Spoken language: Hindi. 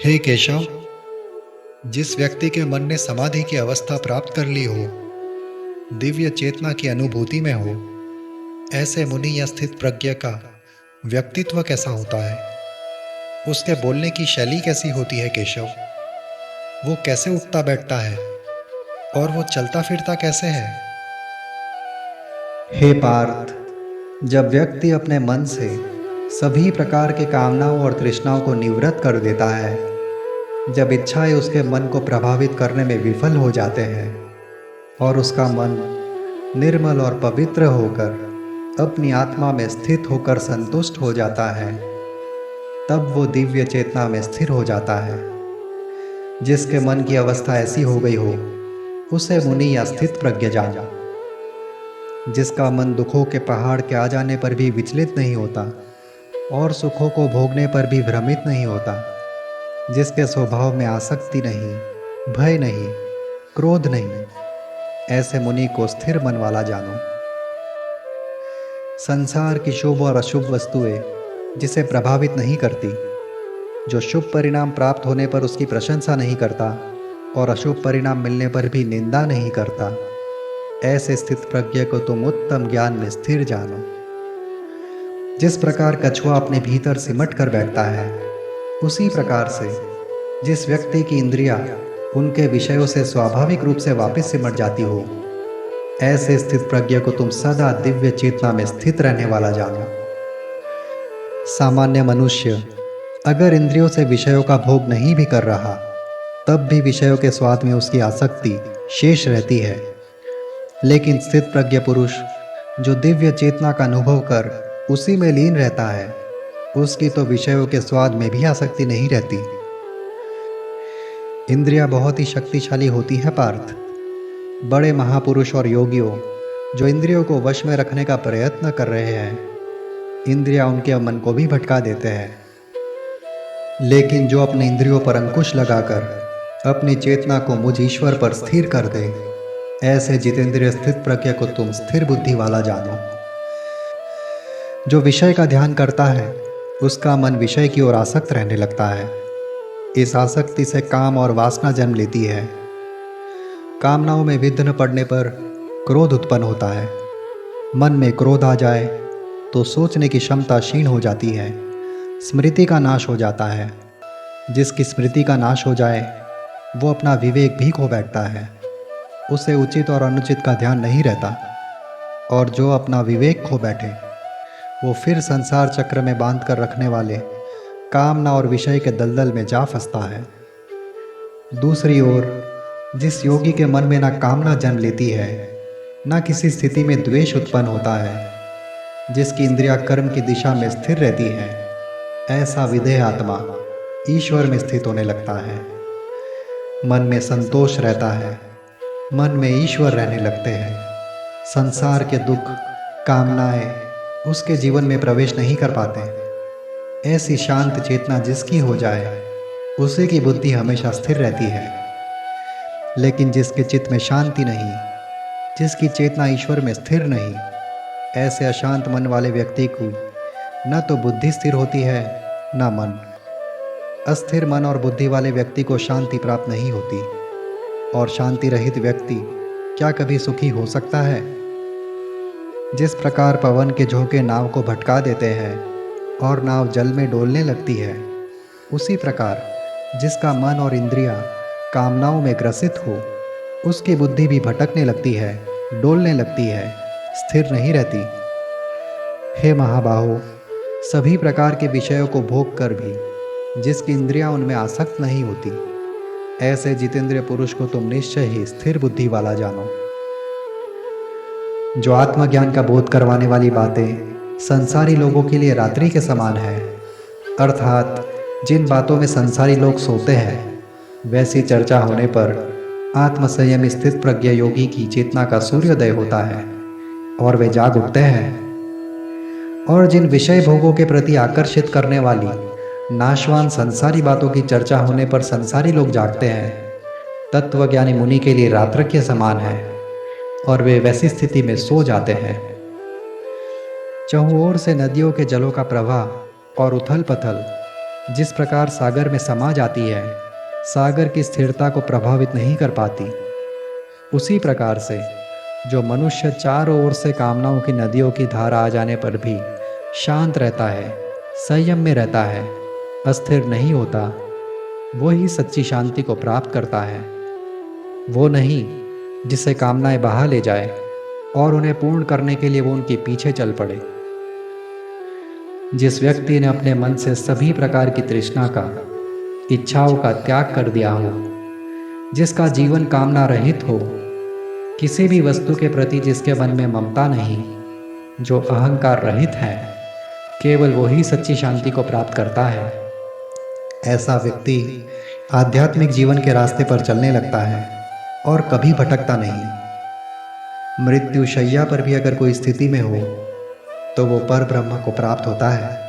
हे केशव, जिस व्यक्ति के मन ने समाधि की अवस्था प्राप्त कर ली हो, दिव्य चेतना की अनुभूति में हो, ऐसे मुनि या स्थित प्रज्ञ का व्यक्तित्व कैसा होता है? उसके बोलने की शैली कैसी होती है केशव? वो कैसे उठता बैठता है और वो चलता फिरता कैसे है? हे पार्थ, जब व्यक्ति अपने मन से सभी प्रकार के कामनाओं और तृष्णाओं को निवृत्त कर देता है, जब इच्छाएं उसके मन को प्रभावित करने में विफल हो जाते हैं और उसका मन निर्मल और पवित्र होकर अपनी आत्मा में स्थित होकर संतुष्ट हो जाता है, तब वो दिव्य चेतना में स्थिर हो जाता है। जिसके मन की अवस्था ऐसी हो गई हो, उसे मुनि या स्थित प्रज्ञ जाना। जिसका मन दुखों के पहाड़ के आ जाने पर भी विचलित नहीं होता और सुखों को भोगने पर भी भ्रमित नहीं होता, जिसके स्वभाव में आसक्ति नहीं, भय नहीं, क्रोध नहीं, ऐसे मुनि को स्थिर मन वाला जानो। संसार की शुभ और अशुभ वस्तुएं जिसे प्रभावित नहीं करती, जो शुभ परिणाम प्राप्त होने पर उसकी प्रशंसा नहीं करता और अशुभ परिणाम मिलने पर भी निंदा नहीं करता, ऐसे स्थित प्रज्ञ को तुम उत्तम ज्ञान में स्थिर जानो। जिस प्रकार कछुआ अपने भीतर सिमट कर बैठता है, उसी प्रकार से जिस व्यक्ति की इंद्रियां उनके विषयों से स्वाभाविक रूप से वापस सिमट जाती हो, ऐसे स्थित प्रज्ञ को तुम सदा दिव्य चेतना में स्थित रहने वाला जानो। सामान्य मनुष्य अगर इंद्रियों से विषयों का भोग नहीं भी कर रहा, तब भी विषयों के स्वाद में उसकी आसक्ति शेष रहती है। लेकिन स्थित प्रज्ञ पुरुष जो दिव्य चेतना का अनुभव कर उसी में लीन रहता है, उसकी तो विषयों के स्वाद में भी आसक्ति नहीं रहती। इंद्रियां बहुत ही शक्तिशाली होती है पार्थ। बड़े महापुरुष और योगियों जो इंद्रियों को वश में रखने का प्रयत्न कर रहे हैं, इंद्रियां उनके मन को भी भटका देते हैं। लेकिन जो अपने इंद्रियों पर अंकुश लगाकर अपनी चेतना को मुझ ईश्वर पर स्थिर कर दे, ऐसे जितेंद्रिय स्थित प्रज्ञ को तुम स्थिर बुद्धि वाला जानो। जो विषय का ध्यान करता है, उसका मन विषय की ओर आसक्त रहने लगता है। इस आसक्ति से काम और वासना जन्म लेती है। कामनाओं में विघ्न पड़ने पर क्रोध उत्पन्न होता है। मन में क्रोध आ जाए तो सोचने की क्षमता क्षीण हो जाती है। स्मृति का नाश हो जाता है। जिसकी स्मृति का नाश हो जाए, वो अपना विवेक भी खो बैठता है। उसे उचित और अनुचित का ध्यान नहीं रहता। और जो अपना विवेक खो बैठे, वो फिर संसार चक्र में बांध कर रखने वाले कामना और विषय के दलदल में जा फंसता है। दूसरी ओर जिस योगी के मन में ना कामना जन्म लेती है, ना किसी स्थिति में द्वेष उत्पन्न होता है, जिसकी इंद्रियां कर्म की दिशा में स्थिर रहती है, ऐसा विधेय आत्मा ईश्वर में स्थित होने लगता है। मन में संतोष रहता है, मन में ईश्वर रहने लगते हैं। संसार के दुख, कामनाएं उसके जीवन में प्रवेश नहीं कर पाते। ऐसी शांत चेतना जिसकी हो जाए, उसी की बुद्धि हमेशा स्थिर रहती है। लेकिन जिसके चित्त में शांति नहीं, जिसकी चेतना ईश्वर में स्थिर नहीं, ऐसे अशांत मन वाले व्यक्ति को न तो बुद्धि स्थिर होती है, न मन। अस्थिर मन और बुद्धि वाले व्यक्ति को शांति प्राप्त नहीं होती। और शांति रहित व्यक्ति क्या कभी सुखी हो सकता है? जिस प्रकार पवन के झोंके नाव को भटका देते हैं और नाव जल में डोलने लगती है, उसी प्रकार जिसका मन और इंद्रियां कामनाओं में ग्रसित हो, उसकी बुद्धि भी भटकने लगती है, डोलने लगती है, स्थिर नहीं रहती। हे महाबाहो, सभी प्रकार के विषयों को भोग कर भी जिसकी इंद्रियां उनमें आसक्त नहीं होती, ऐसे जितेंद्रिय पुरुष को तुम निश्चय ही स्थिर बुद्धि वाला जानो। जो आत्मज्ञान का बोध करवाने वाली बातें संसारी लोगों के लिए रात्रि के समान है, अर्थात जिन बातों में संसारी लोग सोते हैं, वैसी चर्चा होने पर आत्मसंयम स्थित प्रज्ञ योगी की चेतना का सूर्योदय होता है और वे जाग उठते हैं। और जिन विषय भोगों के प्रति आकर्षित करने वाली नाशवान संसारी बातों की चर्चा होने पर संसारी लोग जागते हैं, तत्वज्ञानी मुनि के लिए रात्र के समान है और वे वैसी स्थिति में सो जाते हैं। चहुं ओर से नदियों के जलों का प्रवाह और उथल पथल जिस प्रकार सागर में समा जाती है, सागर की स्थिरता को प्रभावित नहीं कर पाती, उसी प्रकार से जो मनुष्य चारों ओर से कामनाओं की नदियों की धारा आ जाने पर भी शांत रहता है, संयम में रहता है, अस्थिर नहीं होता, वो ही सच्ची शांति को प्राप्त करता है। वो नहीं जिसे कामनाएं बहा ले जाए और उन्हें पूर्ण करने के लिए वो उनके पीछे चल पड़े। जिस व्यक्ति ने अपने मन से सभी प्रकार की तृष्णा का, इच्छाओं का त्याग कर दिया हो, जिसका जीवन कामना रहित हो, किसी भी वस्तु के प्रति जिसके मन में ममता नहीं, जो अहंकार रहित है, केवल वही सच्ची शांति को प्राप्त करता है। ऐसा व्यक्ति आध्यात्मिक जीवन के रास्ते पर चलने लगता है और कभी भटकता नहीं। मृत्यु शैया पर भी अगर कोई स्थिति में हो तो वो पर ब्रह्म को प्राप्त होता है।